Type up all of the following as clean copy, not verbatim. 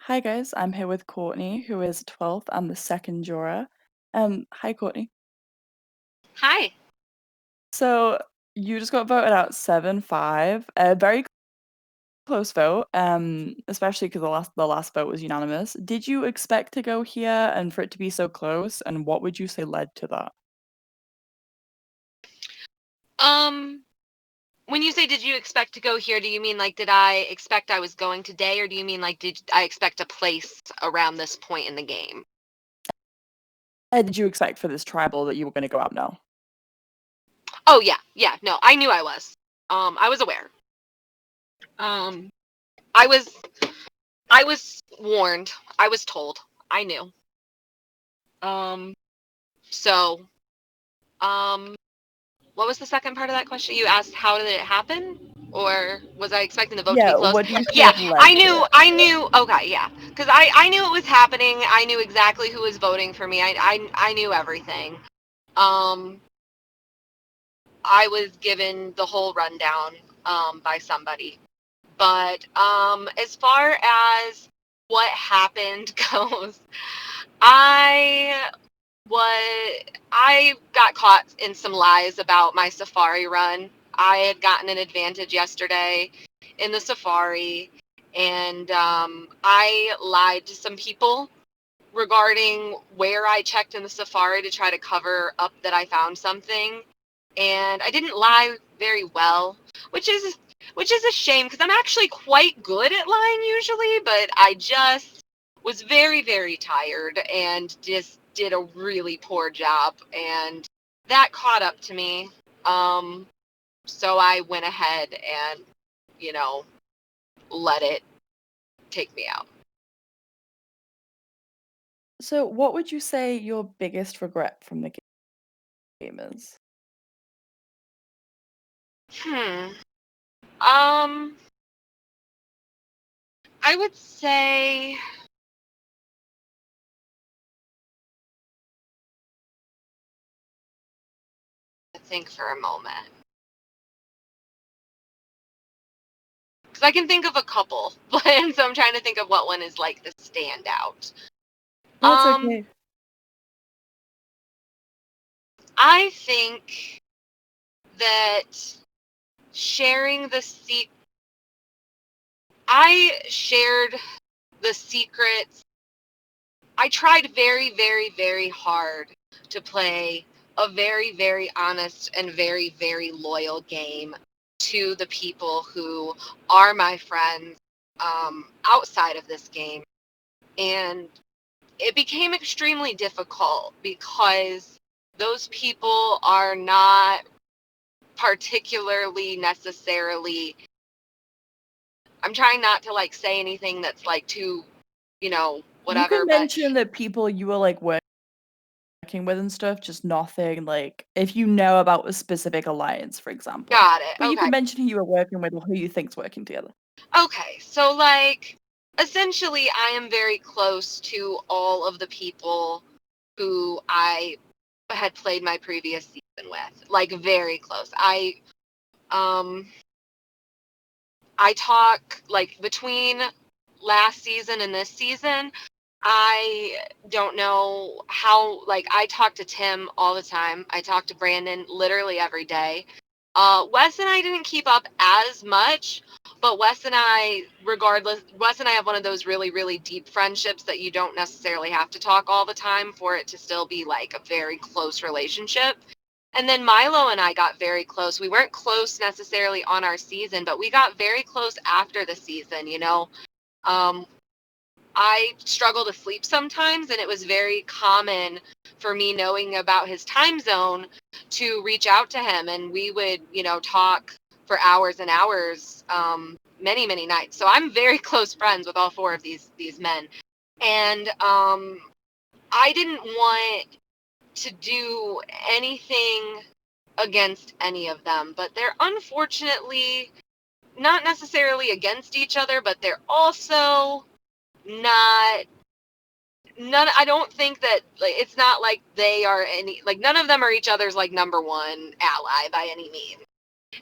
Hi guys, I'm here with Courtney, who is 12th and the second juror. Hi Courtney. Hi. So you just got voted out 7-5, a very close vote, especially because the last vote was unanimous. Did you expect to go here and for it to be so close? And what would you say led to that? When you say did you expect to go here, do you mean like did I expect I was going today, or do you mean like did I expect a place around this point in the game? Did you expect for this tribal that you were going to go out now? Oh yeah, no, I knew I was. I was aware. Um, I was I was warned. I was told. I knew. Um, so, um, what was the second part of that question? You asked how did it happen? Or was I expecting the vote to be Yeah, close? what do you Yeah, think led to it? I knew, okay, yeah. Because I knew it was happening. I knew exactly who was voting for me. I knew everything. Um, I was given the whole rundown by somebody. But as far as what happened goes, I I got caught in some lies about my safari run. I had gotten an advantage yesterday in the safari, and I lied to some people regarding where I checked in the safari to try to cover up that I found something. And I didn't lie very well, which is a shame because I'm actually quite good at lying usually, but I just was very, very tired and just did a really poor job, and that caught up to me. So I went ahead and, you know, let it take me out. So what would you say your biggest regret from the game is? Um, I would say think for a moment. Because I can think of a couple, and so I'm trying to think of what one is like the standout. That's okay. I think that sharing the I shared the secrets. I tried very, very, very hard to play a very, very honest and very, very loyal game to the people who are my friends outside of this game. And it became extremely difficult because those people are not particularly necessarily, I'm trying not to like say anything that's like too, You whatever, can but mention the people you were like working with and stuff, just nothing like if you know about a specific alliance, for example. got it. But you Okay. can mention who you were working with or who you think's working together. Okay. So like essentially I am very close to all of the people who I had played my previous season with. Like very close. Um I talk like between last season and this season, I don't know how, like, I talk to Tim all the time. I talk to Brandon literally every day. Wes and I didn't keep up as much, but Wes and I have one of those really, really deep friendships that you don't necessarily have to talk all the time for it to still be like a very close relationship. And then Milo and I got very close. We weren't close necessarily on our season, but we got very close after the season, you know. Um, I struggle to sleep sometimes, and it was very common for me, knowing about his time zone, to reach out to him, and we would, talk for hours and hours, many, many nights. So I'm very close friends with all four of these men, and I didn't want to do anything against any of them, but they're unfortunately not necessarily against each other, but they're also not none. I don't think that, like, it's not like they are any, like, none of them are each other's like number one ally by any means.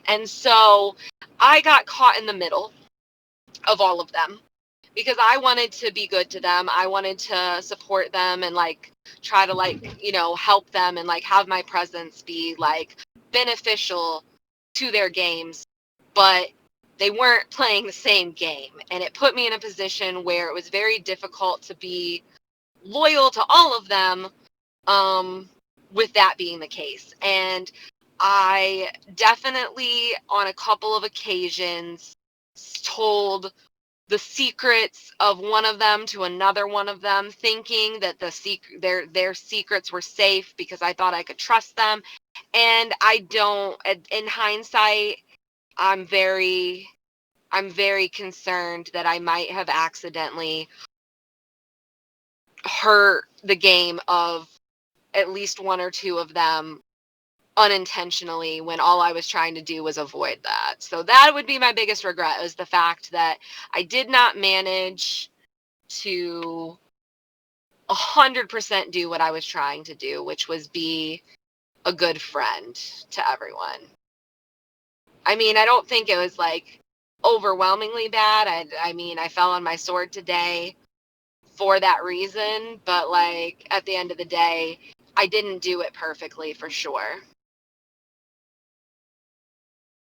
And so I got caught in the middle of all of them, because I wanted to be good to them. I wanted to support them and like try to like, you know, help them and like have my presence be like beneficial to their games. But they weren't playing the same game. And it put me in a position where it was very difficult to be loyal to all of them, with that being the case. And I definitely, on a couple of occasions, told the secrets of one of them to another one of them, thinking that their secrets were safe because I thought I could trust them. And I don't. In hindsight, I'm very concerned that I might have accidentally hurt the game of at least one or two of them unintentionally, when all I was trying to do was avoid that. So that would be my biggest regret, is the fact that I did not manage to 100% do what I was trying to do, which was be a good friend to everyone. I mean, I don't think it was like overwhelmingly bad. I mean, I fell on my sword today for that reason, but like at the end of the day, I didn't do it perfectly for sure.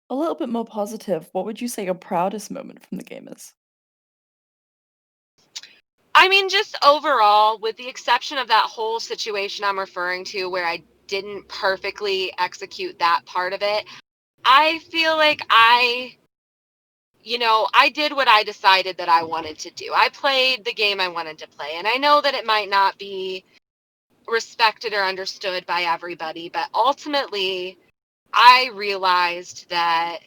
A little bit more positive, what would you say your proudest moment from the game is? I mean, just overall, with the exception of that whole situation I'm referring to where I didn't perfectly execute that part of it, I feel like I did what I decided that I wanted to do. I played the game I wanted to play. And I know that it might not be respected or understood by everybody, but ultimately, I realized that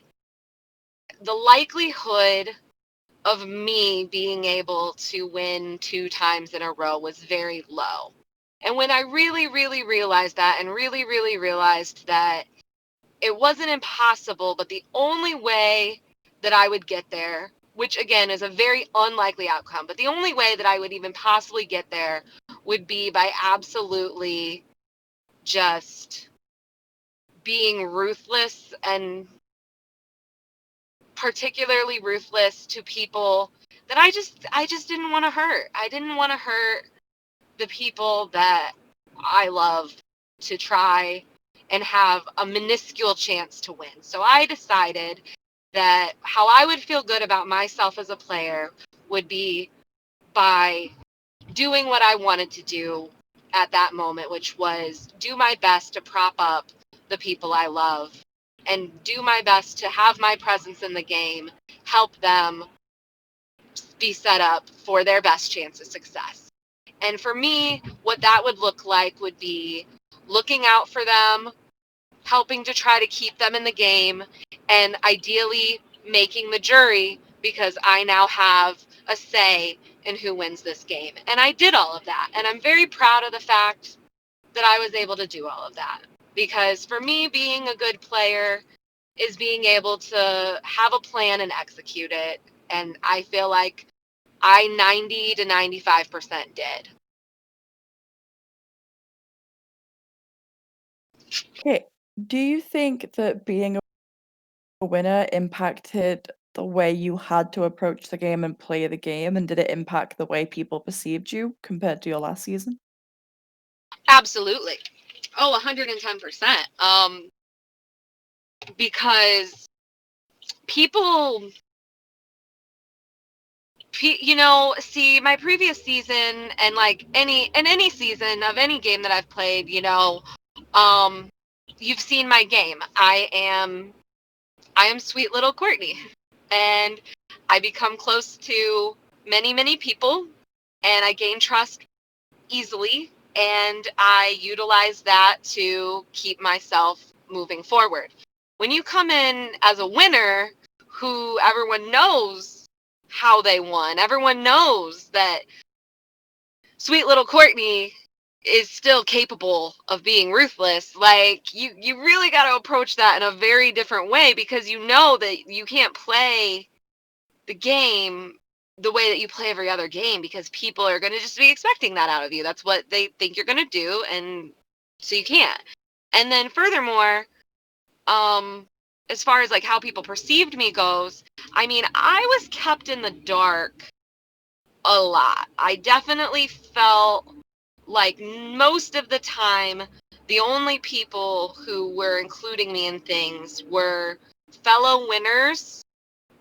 the likelihood of me being able to win 2 times in a row was very low. And when I really, really realized that, and really, really realized that it wasn't impossible, but the only way that I would get there, which again is a very unlikely outcome, but the only way that I would even possibly get there would be by absolutely just being ruthless, and particularly ruthless to people that I just didn't want to hurt. I didn't want to hurt the people that I love, to try and have a minuscule chance to win. So I decided that how I would feel good about myself as a player would be by doing what I wanted to do at that moment, which was do my best to prop up the people I love and do my best to have my presence in the game, help them be set up for their best chance of success. And for me, what that would look like would be looking out for them, helping to try to keep them in the game, and ideally making the jury, because I now have a say in who wins this game. And I did all of that. And I'm very proud of the fact that I was able to do all of that. Because for me, being a good player is being able to have a plan and execute it. And I feel like I 90 to 95% did. Okay, do you think that being a winner impacted the way you had to approach the game and play the game, and did it impact the way people perceived you compared to your last season? Absolutely. Oh, 110%. Because people, see my previous season, and like any season of any game that I've played, um, you've seen my game. I am sweet little Courtney, and I become close to many, many people, and I gain trust easily, and I utilize that to keep myself moving forward. When you come in as a winner, who everyone knows how they won, everyone knows that sweet little Courtney is still capable of being ruthless. Like you really got to approach that in a very different way, because you know that you can't play the game the way that you play every other game, because people are going to just be expecting that out of you. That's what they think you're going to do, and so you can't. And then furthermore, as far as like how people perceived me goes, I mean, I was kept in the dark a lot. I definitely felt like most of the time, the only people who were including me in things were fellow winners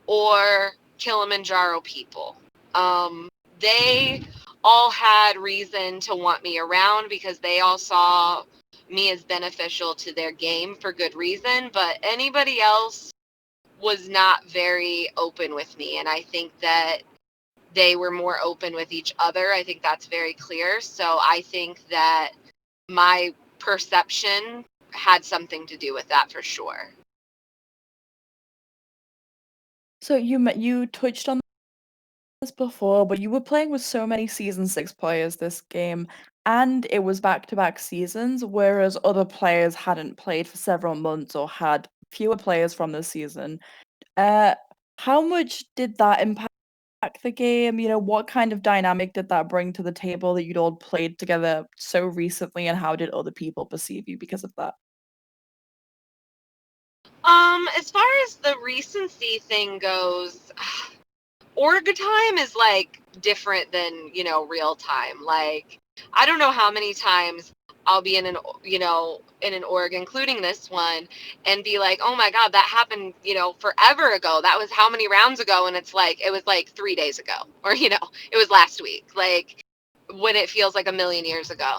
or Kilimanjaro people. They all had reason to want me around because they all saw me as beneficial to their game for good reason, but anybody else was not very open with me. And I think that they were more open with each other. I think that's very clear. So I think that my perception had something to do with that for sure. So you touched on this before, but you were playing with so many season 6 players this game, and it was back-to-back seasons, whereas other players hadn't played for several months or had fewer players from the season. Uh, how much did that impact the game? You know, what kind of dynamic did that bring to the table that you'd all played together so recently, and how did other people perceive you because of that? As far as the recency thing goes, org time is like different than, real time. Like, I don't know how many times I'll be in in an org, including this one, and be like, oh my God, that happened, forever ago. That was how many rounds ago? And it's like, it was like 3 days ago, or, it was last week. Like, when it feels like a million years ago.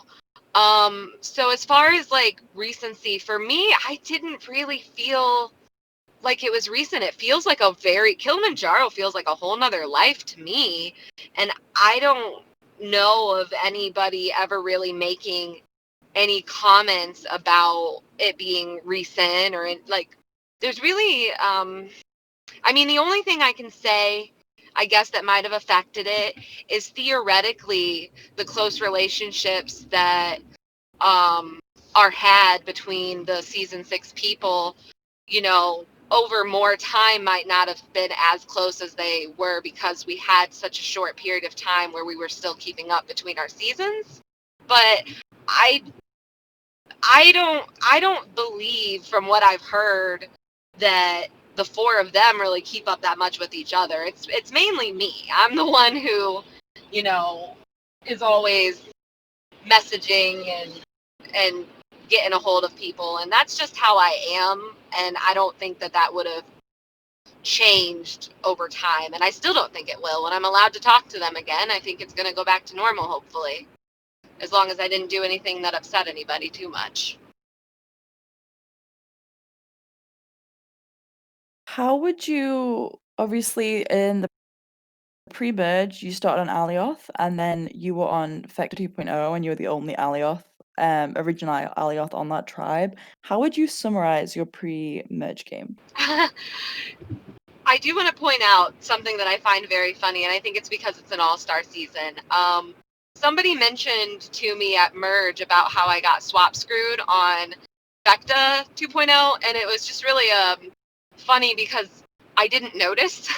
So as far as like recency, for me, I didn't really feel like it was recent. It feels like Kilimanjaro feels like a whole nother life to me. And I don't know of anybody ever really making any comments about it being recent like, there's really, I mean, the only thing I can say, I guess, that might have affected it is theoretically the close relationships that um, are had between the season 6 people, over more time might not have been as close as they were because we had such a short period of time where we were still keeping up between our seasons. But I I don't believe, from what I've heard, that the four of them really keep up that much with each other. It's mainly me. I'm the one who, you know, is always messaging and getting a hold of people, and that's just how I am. And I don't think that would have changed over time, and I still don't think it will. When I'm allowed to talk to them again, I think it's going to go back to normal, hopefully, as long as I didn't do anything that upset anybody too much. How would you obviously in the pre-merge, you started on Alioth, and then you were on Vector 2.0, and you were the only Alioth, original Alioth on that tribe. How would you summarize your pre-merge game? I do want to point out something that I find very funny, and I think it's because it's an all-star season. Somebody mentioned to me at Merge about how I got swap screwed on Vecta 2.0, and it was just really funny because I didn't notice.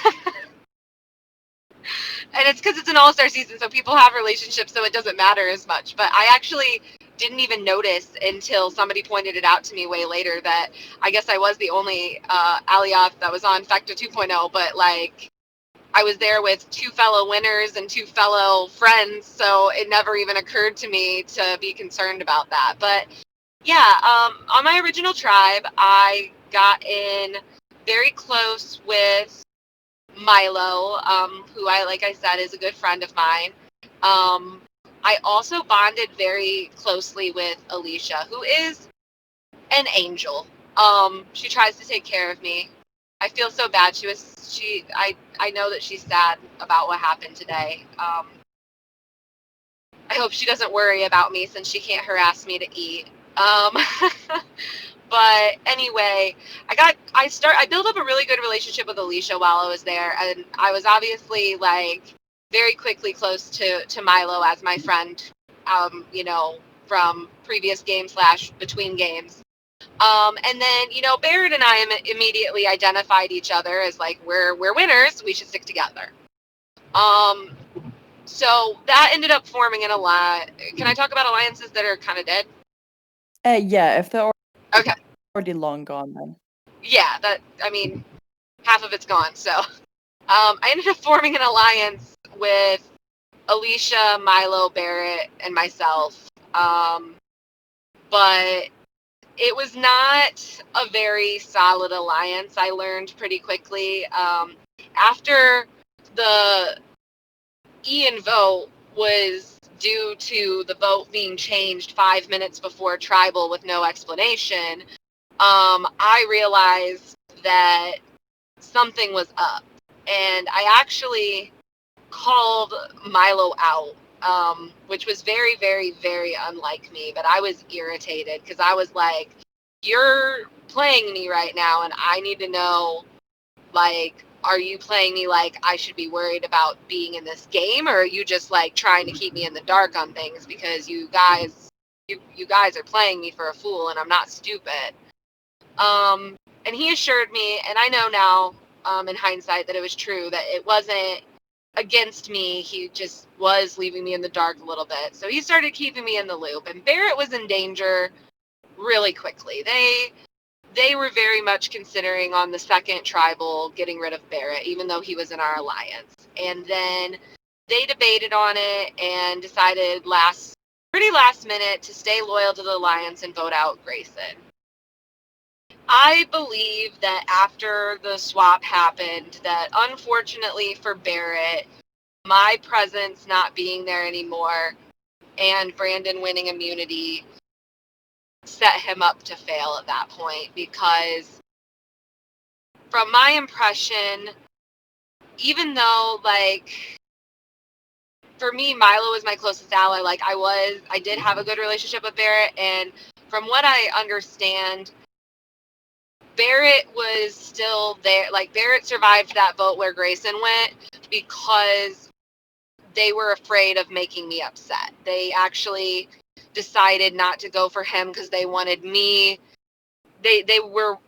And it's because it's an all-star season, so people have relationships, so it doesn't matter as much. But I actually didn't even notice until somebody pointed it out to me way later that I guess I was the only Alioth that was on Vecta 2.0, but like I was there with two fellow winners and two fellow friends, so it never even occurred to me to be concerned about that. But yeah, on my original tribe, I got in very close with Milo, who like I said, is a good friend of mine. Um, I also bonded very closely with Alicia, who is an angel. She tries to take care of me. I feel so bad. I know that she's sad about what happened today. I hope she doesn't worry about me since she can't harass me to eat. Um, but anyway, I built up a really good relationship with Alicia while I was there, and I was obviously like very quickly close to Milo as my friend, from previous game / between games. And then, Barrett and I immediately identified each other as like, we're winners, we should stick together. Um, so that ended up forming an alliance. Can I talk about alliances that are kind of dead? Yeah, if they're Okay. already long gone, then. Yeah, I mean, half of it's gone. So I ended up forming an alliance with Alicia, Milo, Barrett, and myself. But it was not a very solid alliance. I learned pretty quickly. After the Ian vote was due to the vote being changed 5 minutes before tribal with no explanation, I realized that something was up. And I actually called Milo out, which was very, very, very unlike me. But I was irritated because I was like, you're playing me right now, and I need to know, like, are you playing me like I should be worried about being in this game, or are you just like trying to keep me in the dark on things because you guys are playing me for a fool and I'm not stupid. And he assured me, and I know now, in hindsight, that it was true, that it wasn't against me. He just was leaving me in the dark a little bit. So he started keeping me in the loop, and Barrett was in danger really quickly. They were very much considering on the second tribal getting rid of Barrett, even though he was in our alliance. And then they debated on it and decided pretty last minute to stay loyal to the alliance and vote out Grayson. I believe that after the swap happened, that unfortunately for Barrett, my presence not being there anymore and Brandon winning immunity set him up to fail at that point, because from my impression, even though, like, for me, Milo was my closest ally, like, I did have a good relationship with Barrett, and from what I understand, Barrett was still there. Like, Barrett survived that vote where Grayson went because they were afraid of making me upset. They actually decided not to go for him because they wanted me. They were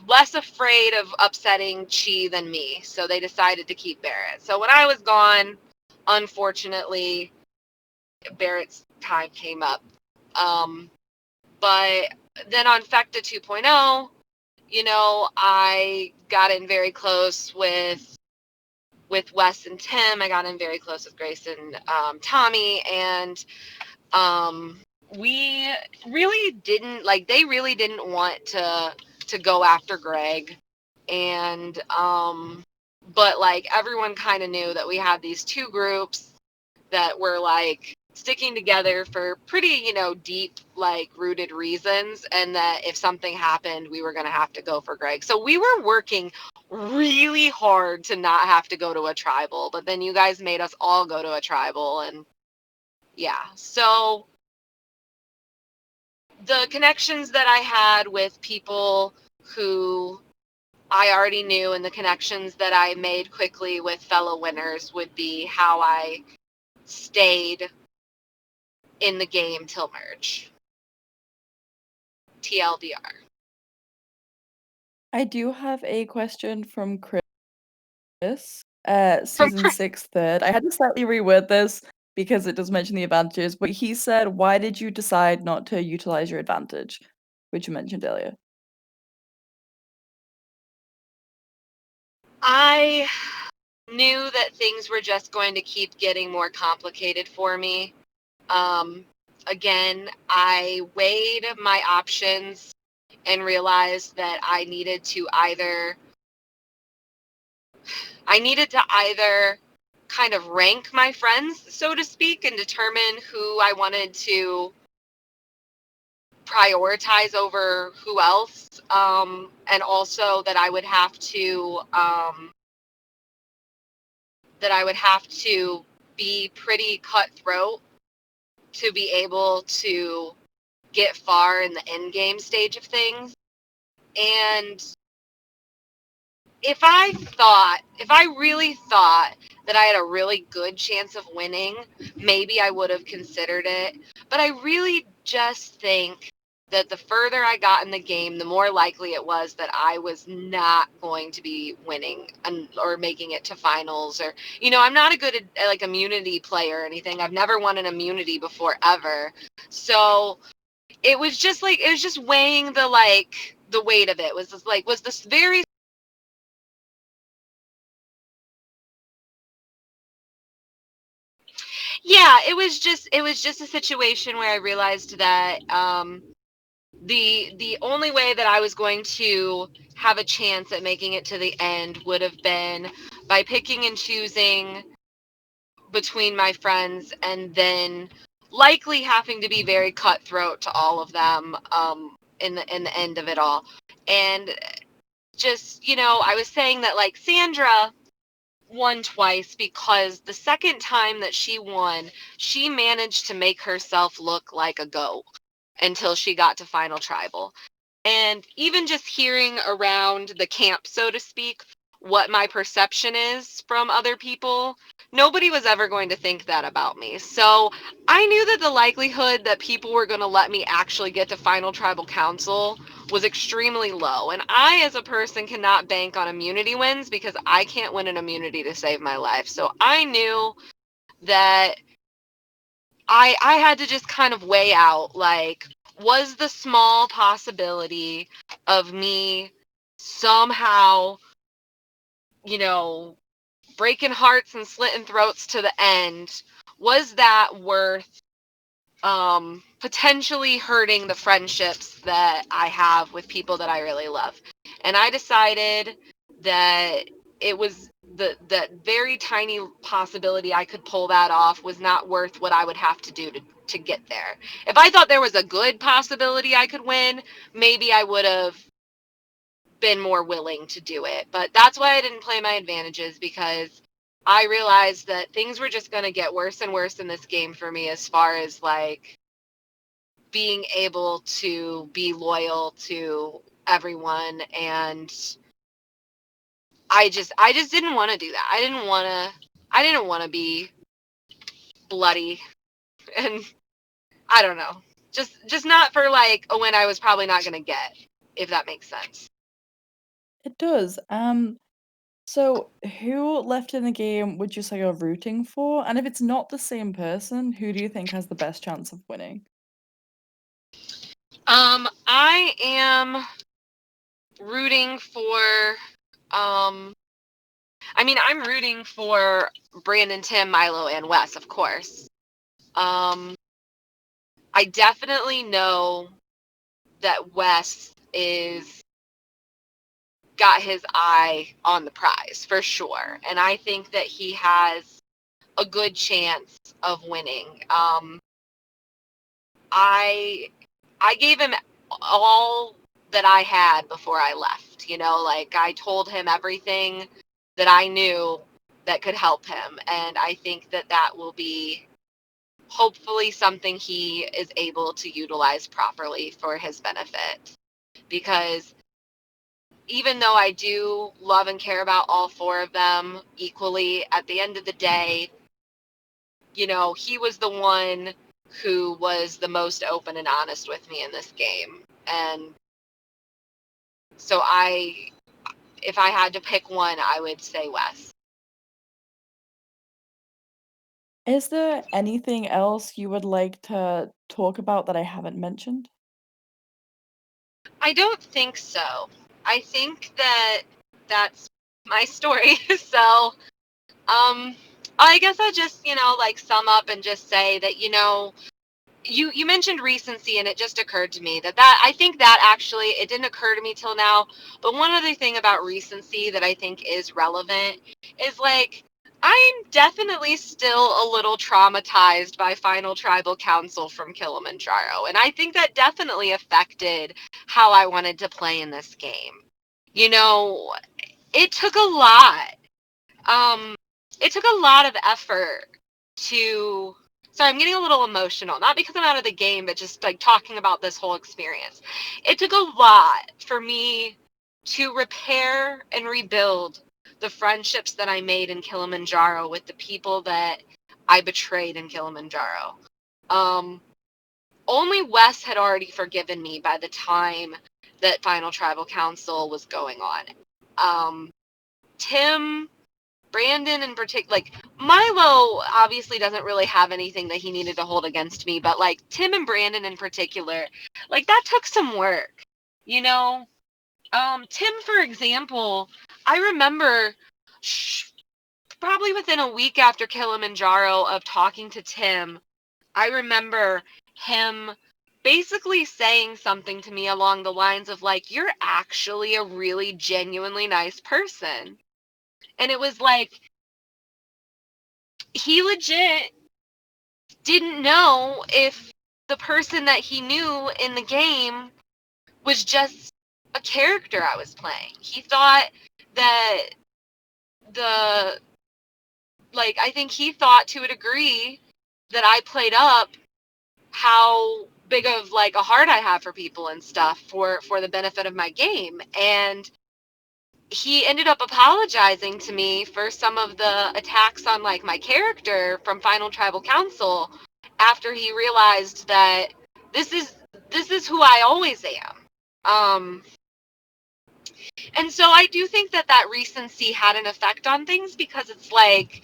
less afraid of upsetting Chi than me, so they decided to keep Barrett. So when I was gone, unfortunately, Barrett's time came up. But then on Fecta 2.0, I got in very close with Wes and Tim. I got in very close with Grace and Tommy, and we really didn't like. They really didn't want to go after Greg, and but like everyone kind of knew that we had these two groups that were like sticking together for pretty, deep, like rooted reasons, and that if something happened, we were going to have to go for Greg. So we were working really hard to not have to go to a tribal, but then you guys made us all go to a tribal, and yeah. So the connections that I had with people who I already knew, and the connections that I made quickly with fellow winners would be how I stayed in the game till merge. TLDR. I do have a question from Chris. From Season 6, third. I had to slightly reword this because it does mention the advantages, but he said, why did you decide not to utilize your advantage, which you mentioned earlier? I knew that things were just going to keep getting more complicated for me. Again, I weighed my options and realized that I needed to either kind of rank my friends, so to speak, and determine who I wanted to prioritize over who else, and also that I would have to be pretty cutthroat to be able to get far in the end game stage of things. And if I really thought that I had a really good chance of winning, maybe I would have considered it. But I really just think that the further I got in the game, the more likely it was that I was not going to be winning or making it to finals. Or, I'm not a good like immunity player or anything. I've never won an immunity before ever. So it was just weighing the weight of it. Was this very Yeah, it was just a situation where I realized that the only way that I was going to have a chance at making it to the end would have been by picking and choosing between my friends, and then likely having to be very cutthroat to all of them in the end of it all. And just, I was saying that, like, Sandra won twice because the second time that she won, she managed to make herself look like a goat until she got to Final Tribal. And even just hearing around the camp, so to speak, what my perception is from other people, nobody was ever going to think that about me. So I knew that the likelihood that people were going to let me actually get to Final Tribal Council was extremely low. And I, as a person, cannot bank on immunity wins because I can't win an immunity to save my life. So I knew that I had to just kind of weigh out, like, was the small possibility of me somehow, you know, breaking hearts and slitting throats to the end, was that worth potentially hurting the friendships that I have with people that I really love? And I decided that it was that very tiny possibility I could pull that off was not worth what I would have to do to get there. If I thought there was a good possibility I could win, maybe I would have been more willing to do it. But that's why I didn't play my advantages, because I realized that things were just going to get worse and worse in this game for me, as far as, like, being able to be loyal to everyone. And I just didn't want to do that. I didn't want to be bloody and I don't know. Just not for, like, a win I was probably not going to get, if that makes sense. It does. So who left in the game would you say you're rooting for? And if it's not the same person, who do you think has the best chance of winning? I am rooting for um I'm rooting for Brandon, Tim, Milo, and Wes, of course. Um I definitely know that Wes is got his eye on the prize for sure, and I think that he has a good chance of winning. I I gave him all that I had before I left. Like, I told him everything that I knew that could help him, and I think that that will be hopefully something he is able to utilize properly for his benefit. Because even though I do love and care about all four of them equally, at the end of the day, he was the one who was the most open and honest with me in this game. And so if I had to pick one, I would say Wes. Is there anything else you would like to talk about that I haven't mentioned? I don't think so. I think that that's my story. So, I guess I just, like, sum up and just say that, you mentioned recency, and it just occurred to me that I think that actually it didn't occur to me till now. But one other thing about recency that I think is relevant is, like, I'm definitely still a little traumatized by Final Tribal Council from Kilimanjaro, and I think that definitely affected how I wanted to play in this game. You know, it took a lot. Um, it took a lot of effort to. Sorry, I'm getting a little emotional. Not because I'm out of the game, but just, like, talking about this whole experience. It took a lot for me to repair and rebuild the friendships that I made in Kilimanjaro with the people that I betrayed in Kilimanjaro. Um, Only Wes had already forgiven me by the time that Final Tribal Council was going on. Tim, Brandon in particular, like, Milo obviously doesn't really have anything that he needed to hold against me, but, like, Tim and Brandon in particular, like, that took some work, you know? Tim, for example, I remember probably within a week after Kilimanjaro of talking to Tim, I remember him basically saying something to me along the lines of like, you're actually a really genuinely nice person. And it was like, he legit didn't know if the person that he knew in the game was just a character I was playing. He thought that the, like, I think he thought to a degree that I played up how big of like a heart I have for people and stuff for the benefit of my game. And he ended up apologizing to me for some of the attacks on like my character from Final Tribal Council after he realized that this is this is who I always am. And so I do think that that recency had an effect on things because it's like,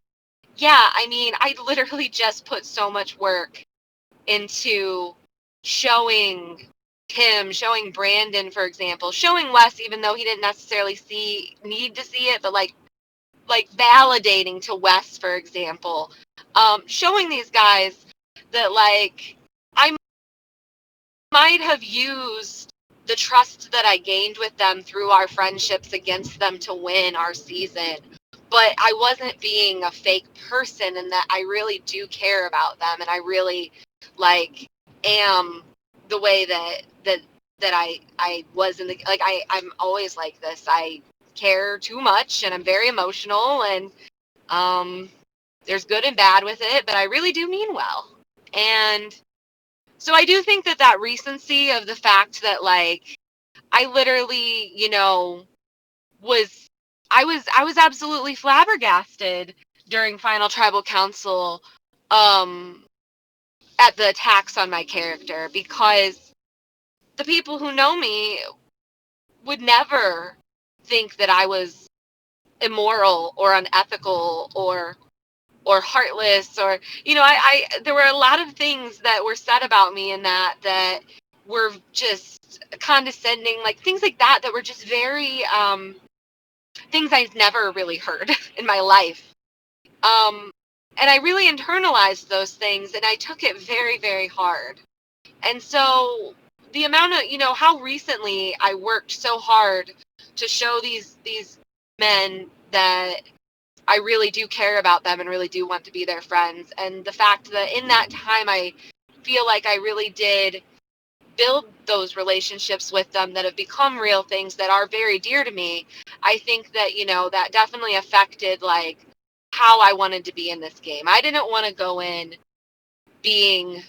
yeah, I mean, I literally just put so much work into showing Tim, showing Brandon, for example, showing Wes, even though he didn't necessarily need to see it, but like validating to Wes, for example, showing these guys that like I might have used the trust that I gained with them through our friendships against them to win our season. But I wasn't being a fake person, and that I really do care about them, and I really like am the way that I was in the like I'm always like this. I care too much, and I'm very emotional, and there's good and bad with it, but I really do mean well. And so I do think that that recency of the fact that like I literally, you know, was I was absolutely flabbergasted during Final Tribal Council at the attacks on my character, because the people who know me would never think that I was immoral or unethical or heartless, or you know, I there were a lot of things that were said about me in that were just condescending, like things like that were just very things I've never really heard in my life. And I really internalized those things, and I took it very, very hard. And so the amount of, you know, how recently I worked so hard to show these men that I really do care about them and really do want to be their friends. And the fact that in that time, I feel like I really did build those relationships with them that have become real things that are very dear to me. I think that, you know, that definitely affected like how I wanted to be in this game. I didn't want to go in being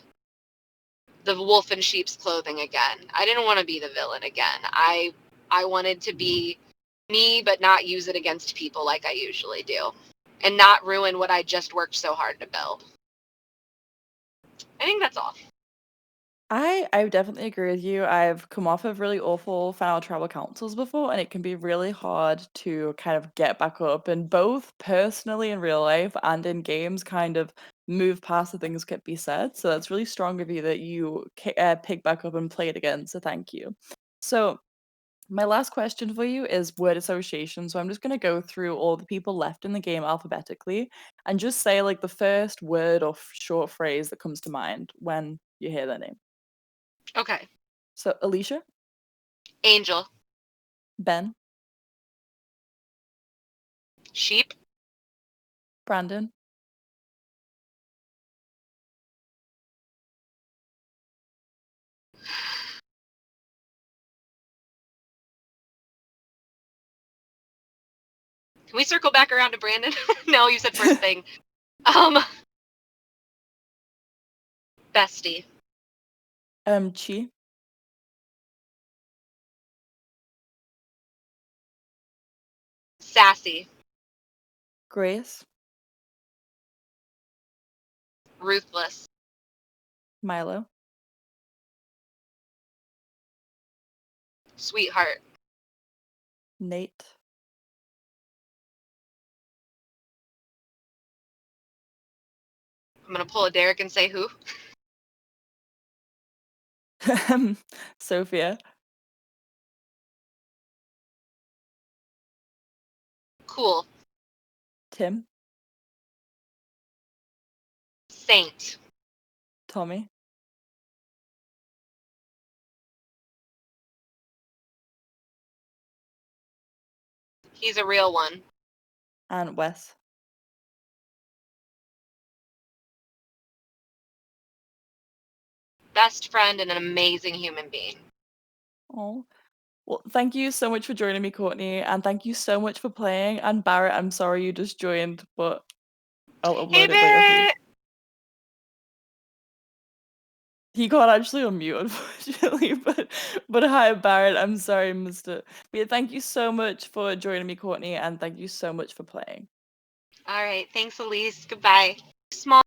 the wolf in sheep's clothing again. I didn't want to be the villain again. I wanted to be me, but not use it against people like I usually do, and not ruin what I just worked so hard to build. I think that's all. I definitely agree with you. I've come off of really awful final tribal councils before, and it can be really hard to kind of get back up and both personally in real life and in games kind of move past the things that be said. So that's really strong of you that you pick back up and play it again. So thank you. So my last question for you is word association. So I'm just going to go through all the people left in the game alphabetically and just say like the first word or short phrase that comes to mind when you hear their name. Okay. So Alicia, Angel. Ben, Sheep. Brandon, Can we circle back around to Brandon? No, you said first thing. Um, Bestie. Chi, Sassy. Grace, Ruthless. Milo, Sweetheart. Nate, I'm gonna pull a Derek and say who? Sophia, Cool. Tim, Saint. Tommy, He's a real one. and Wes. Best friend and an amazing human being. Oh. Well, thank you so much for joining me, Courtney, and thank you so much for playing. And Barrett, I'm sorry you just joined, but I'll Hey, upload it later for you. Barrett! He can't actually unmute, unfortunately, but hi, Barrett. I'm sorry, Mister. But yeah, thank you so much for joining me, Courtney, and thank you so much for playing. All right. Thanks, Elise. Goodbye. Small.